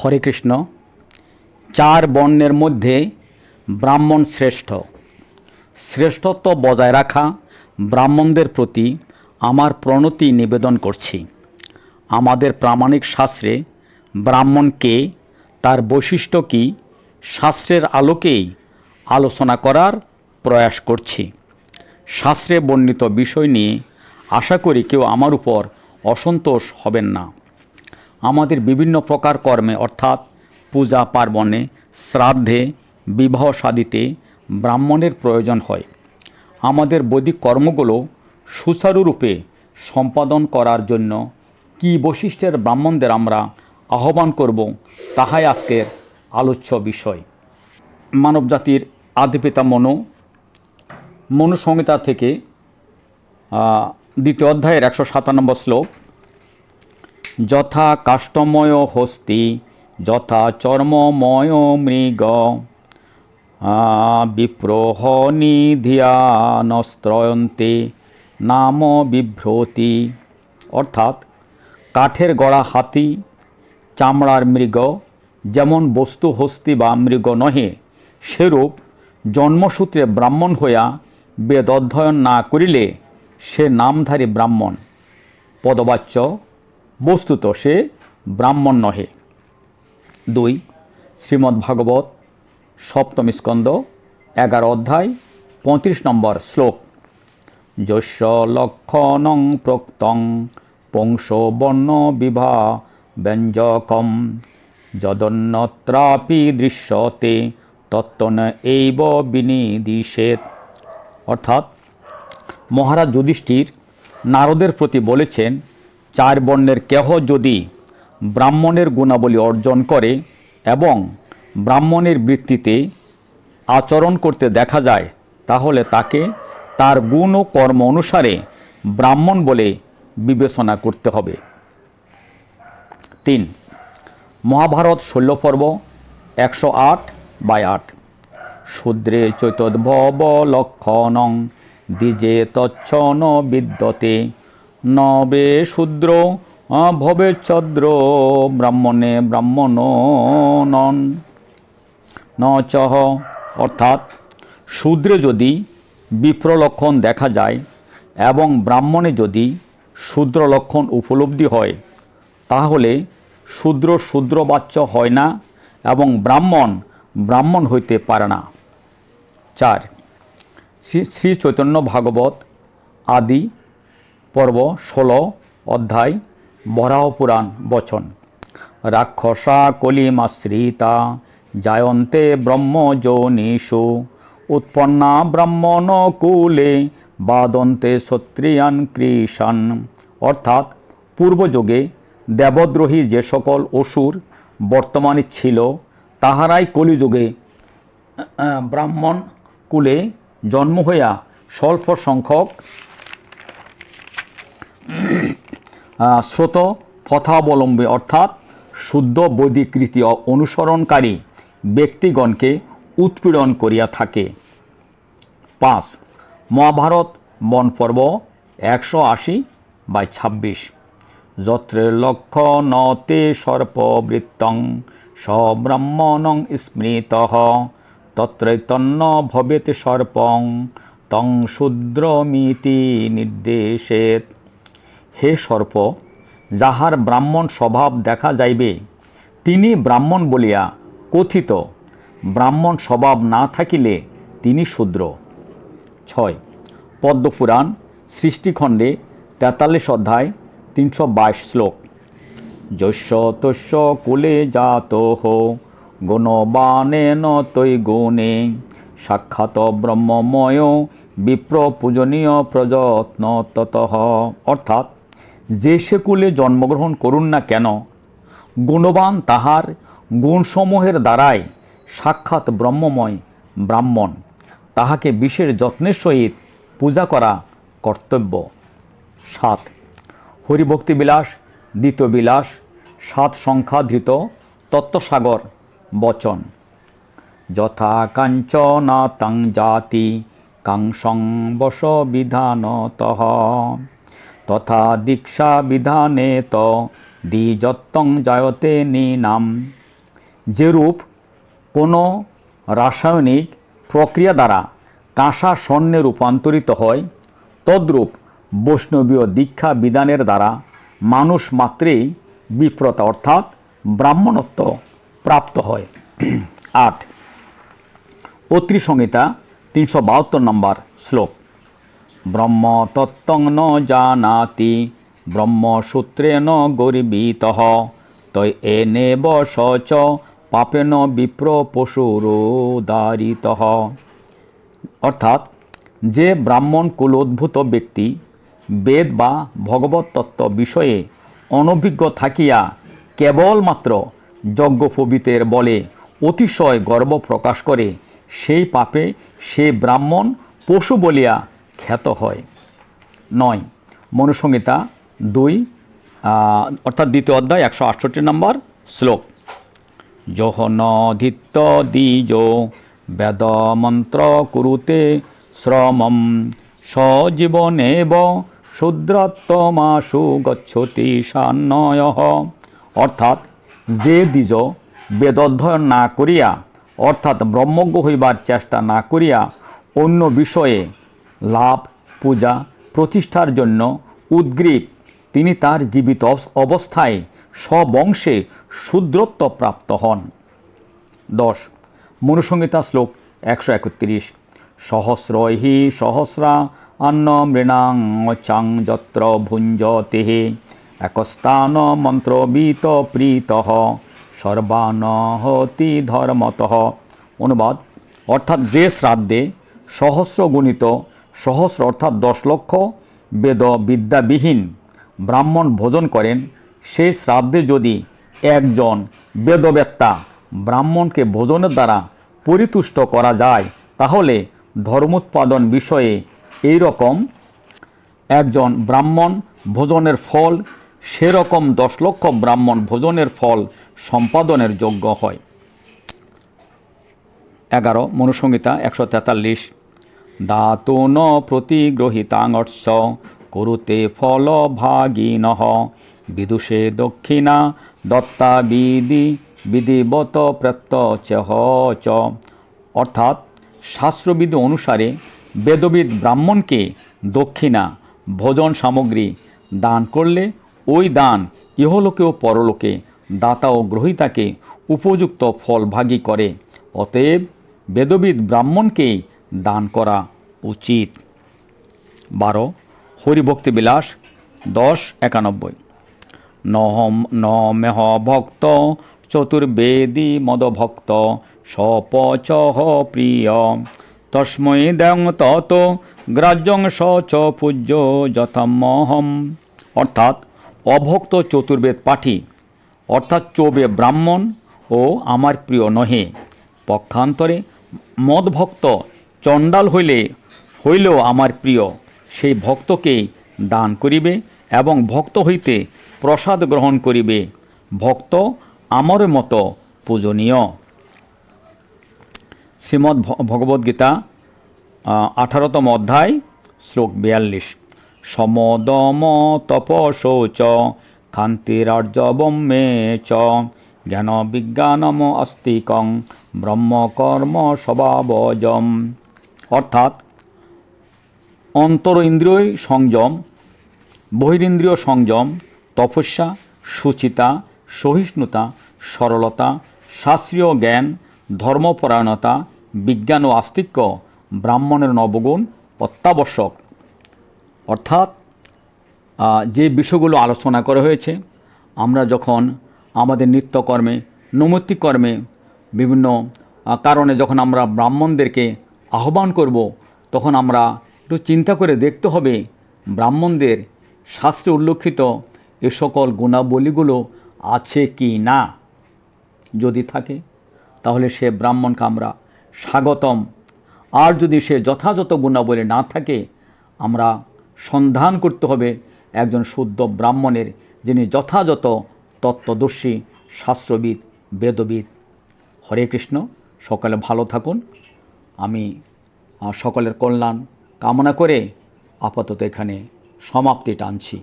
হরে কৃষ্ণ। চার বর্ণের মধ্যে ব্রাহ্মণ শ্রেষ্ঠ। শ্রেষ্ঠত্ব বজায় রাখা ব্রাহ্মণদের প্রতি আমার প্রণতি নিবেদন করছি। আমাদের প্রামাণিক শাস্ত্রে ব্রাহ্মণ কে, তার বৈশিষ্ট্য কী, শাস্ত্রের আলোকেই আলোচনা করার প্রয়াস করছি। শাস্ত্রে বর্ণিত বিষয় নিয়ে আশা করি কেউ আমার উপর অসন্তোষ হবেন না। আমাদের বিভিন্ন প্রকার কর্মে অর্থাৎ পূজা পার্বণে, শ্রাদ্ধে, বিবাহ শাদীতে ব্রাহ্মণের প্রয়োজন হয়। আমাদের বৈদিক কর্মগুলো সুচারুরূপে সম্পাদন করার জন্য কী বৈশিষ্ট্যের ব্রাহ্মণদের আমরা আহ্বান করব, তাহাই আজকের আলোচ্য বিষয়। মানবজাতির আদিপিতা মনু সংহিতা থেকে দ্বিতীয় অধ্যায়ের 157 শ্লোক, যথা কাষ্ঠময় হস্তি যথা চর্মময় মৃগ বিপ্রহ নিধিয়ানস্ত্রয়ন্তে নাম বিভ্রতি। অর্থাৎ কাঠের গড়া হাতি, চামড়ার মৃগ যেমন বস্তু হস্তি বা মৃগ নহে, সেরূপ জন্মসূত্রে ব্রাহ্মণ হইয়া বেদ অধ্যয়ন না করিলে সে নামধারী ব্রাহ্মণ, পদবাচ্য, বস্তুত সে ব্রাহ্মণ নহে। 2 শ্রীমদ্ভাগবত সপ্তম স্কন্দ 11 অধ্যায় 35 নম্বর শ্লোক, যস্য লক্ষণং প্রোক্তং পংশ বর্ণ বিভা ব্যঞ্জকম যদন্যত্রাপি দৃশ্যতে তত্ত্বন এইব বিনিদিশেত। অর্থাৎ মহারাজ যুধিষ্ঠির নারদের প্রতি বলেছেন, চার বর্ণের কেহ যদি ব্রাহ্মণের গুণাবলী অর্জন করে এবং ব্রাহ্মণের বৃত্তিতে আচরণ করতে দেখা যায়, তাহলে তাকে তার গুণ ও কর্ম অনুসারে ব্রাহ্মণ বলে বিবেচনা করতে হবে। 3 মহাভারত শৈল্যপর্ব 108/8, শূদ্রে চৈতদ্ভব লক্ষণং দ্বিজে তচ্ছন বিদ্যতে নবে শূদ্র ভবে চদ্র ব্রাহ্মণে ব্রাহ্মণ নন ন চহ। অর্থাৎ শূদ্রে যদি বিপ্র লক্ষণ দেখা যায় এবং ব্রাহ্মণে যদি শূদ্র লক্ষণ উপলব্ধি হয়, তাহলে শূদ্র শূদ্রবাচ্য হয় না এবং ব্রাহ্মণ ব্রাহ্মণ হইতে পারে না। 4 শ্রী চৈতন্য ভাগবত আদি পর্ব 16 অধ্যায় বরাহ পুরাণ বচন, রাক্ষসা কলিমাশ্রিতা জায়ন্তে ব্রহ্মযোনিষু উৎপন্না ব্রাহ্মণ কুলে বাদন্তে ক্ষত্রিয়ান কৃষান। অর্থাৎ পূর্বযুগে দেবদ্রোহী যে সকল অসুর বর্তমানে ছিল, তাহারাই কলিযুগে ব্রাহ্মণ কুলে জন্ম হইয়া স্বল্প সংখ্যক স্রোত পথাবলম্বী অর্থাৎ শুদ্ধ বৈদিক রীতি অনুসরণকারী ব্যক্তিগণকে উৎপীড়ন করিয়া থাকে। 5 মহাভারত বন পর্ব 180/26, যত্রে লক্ষণতে সর্পবৃত্তং সব্রাহ্মণং স্মৃতঃ তত্রৈতন্ন ভবেত সর্পং তং শূদ্রমিতি নির্দেশেত। হে সর্প, যাহার ব্রাহ্মণ স্বভাব দেখা যাইবে তিনি ব্রাহ্মণ বলিয়া কথিত, ব্রাহ্মণ স্বভাব না থাকিলে তিনি শূদ্র। 6 পদ্মপুরাণ সৃষ্টিখণ্ডে 43 অধ্যায় 322 শ্লোক, যস্য তস্য কুলে জাতঃ গুণবানেন তৈ গুণে সাক্ষাৎ ব্রহ্মময় বিপ্র পূজনীয় প্রযত্ন ততঃ। অর্থাৎ যে সে কুলে জন্মগ্রহণ করুন না কেন, গুণবান তাহার গুণসমূহের দ্বারাই সাক্ষাৎ ব্রহ্মময় ব্রাহ্মণ, তাহাকে বিশেষ যত্নের সহিত পূজা করা কর্তব্য। 7 হরিভক্তিবিলাস দ্বিতীয় বিলাস 7 সংখ্যাধৃত তত্ত্বসাগর বচন, যথা কাঞ্চনা তাং জাতি কাংসং বশ বিধানতঃ তথা দীক্ষা বিধানে ত দ্বিজত্বং জায়তে নিনাম। যেরূপ কোনো রাসায়নিক প্রক্রিয়া দ্বারা কাঁসা স্বর্ণে রূপান্তরিত হয়, তদ্রূপ বৈষ্ণবীয় দীক্ষা বিধানের দ্বারা মানুষ মাত্রেই বিপ্রতা অর্থাৎ ব্রাহ্মণত্ব প্রাপ্ত হয়। 8 অত্রি সংহিতা 372 নম্বর শ্লোক। ব্রহ্ম তত্ত্বং ন জানাতি ব্রহ্মসূত্রেণ গর্বিতঃ তৈ এনেব সচ পাপেন বিপ্র পশুরোদারিতঃ। অর্থাৎ যে ব্রাহ্মণ কুলোদ্ভূত ব্যক্তি বেদ বা ভগবত তত্ত্ব বিষয়ে অনভিজ্ঞ থাকিয়া কেবলমাত্র যজ্ঞোপবীতের বলে অতিশয় গর্ব প্রকাশ করে, সেই পাপে সে ব্রাহ্মণ পশু বলিয়া খ্যাত হয়। 9 মনুসংহিতা 2 অর্থাৎ দ্বিতীয় অধ্যায় 168 নম্বর শ্লোক। যোহনধিত্য দ্বিজ বেদ মন্ত্র কুরুতে শ্রমম সজীবনেব শূদ্রত্তমাসু গচ্ছতি সান্নয়ঃ। অর্থাৎ যে দ্বিজ বেদ অধ্যয়ন না করিয়া অর্থাৎ ব্রহ্মজ্ঞ হইবার চেষ্টা না করিয়া অন্য বিষয়ে লাভ পূজা প্রতিষ্ঠার জন্য উদ্গ্রীব, তিনি তার জীবিত অবস্থায় স্ববংশে শূদ্রত্ব প্রাপ্ত হন। 10 মনুসংহিতা শ্লোক 131। সহস্রৈহি সহস্রা অন্ন মৃণাং চাং যত্র ভুঞ্জতে একস্থান মন্ত্রবিত প্রীতঃ সর্বান হতি ধর্মতঃ। অনুবাদ, অর্থাৎ যে শ্রাদ্ধে সহস্র গুণিত সহস্র অর্থাৎ 10 লক্ষ বেদ বিদ্যাবিহীন ব্রাহ্মণ ভোজন করেন, সেই শ্রাদ্ধে যদি একজন বেদবেত্তা ব্রাহ্মণকে ভোজনের দ্বারা পরিতুষ্ট করা যায়, তাহলে ধর্মোৎপাদন বিষয়ে এই রকম একজন ব্রাহ্মণ ভোজনের ফল সেরকম 10 লক্ষ ব্রাহ্মণ ভোজনের ফল সম্পাদনের যোগ্য হয়। 11 মনুসংহিতা 143। দাতুন প্রতিগ্রহিতাঙর্ষ কুরুতে ফল ভাগিনঃ বিদুষে দক্ষিণা দত্তা বিধিবত প্রত্যচহ চ। অর্থাৎ শাস্ত্রবিধি অনুসারে বেদবিদ ব্রাহ্মণকে দক্ষিণা ভোজন সামগ্রী দান করলে ওই দান ইহলোকে ও পরলোকে দাতা ও গ্রহীতাকে উপযুক্ত ফল ভাগী করে। অতএব বেদবিদ ব্রাহ্মণকেই দান করা উচিত। 12 হরিভক্তি বিলাস 10:91। নমেহ ভক্ত চতুর্বেদী মদভক্ত সপচহ প্রিয় তস্মৈ দেং তত গ্রাহ্যং সচ পূজ্য যথামহম। অর্থাৎ অভক্ত চতুর্বেদ পাঠী অর্থাৎ চৌবে ব্রাহ্মণ ও আমার প্রিয় নহে। পক্ষান্তরে মদভক্ত চণ্ডাল হইলেও আমার প্রিয়, সেই ভক্তকেই দান করিবে এবং ভক্ত হইতে প্রসাদ গ্রহণ করিবে। ভক্ত আমার মতো পূজনীয়। শ্রীমদ্ ভগবদ্গীতা 18তম অধ্যায় শ্লোক 42। সমদম তপশৌচ ক্ষান্তিরার্জবম মে চ জ্ঞান বিজ্ঞানম আস্তিকং ব্রহ্মকর্ম স্বভাবজম। অর্থাৎ অন্তর ইন্দ্রিয় সংযম, বহিরিন্দ্রিয় সংযম, তপস্যা, শুচিতা, সহিষ্ণুতা, সরলতা, শাস্ত্রীয় জ্ঞান, ধর্মপরায়ণতা, বিজ্ঞান ও আস্তিক্য ব্রাহ্মণের নবগুণ অত্যাবশ্যক। অর্থাৎ যে বিষয়গুলো আলোচনা করা হয়েছে, আমরা যখন আমাদের নিত্যকর্মে নৈমিত্তিক কর্মে বিভিন্ন কারণে যখন আমরা ব্রাহ্মণদেরকে আহ্বান করব, তখন আমরা একটু চিন্তা করে দেখতে হবে ব্রাহ্মণদের শাস্ত্রে উল্লেখিত এ সকল গুণাবলীগুলো আছে কি না। যদি থাকে তাহলে সে ব্রাহ্মণকে আমরা স্বাগতম, আর যদি সে যথাযথ গুণাবলী না থাকে, আমরা সন্ধান করতে হবে একজন শুদ্ধ ব্রাহ্মণের, যিনি যথাযথ তত্ত্বদর্শী, শাস্ত্রবিদ, বেদবিদ। হরে কৃষ্ণ। সকলে ভালো থাকুন। আমি সকলের কল্যাণ কামনা করে আপাতত এখানে সমাপ্তি টানছি।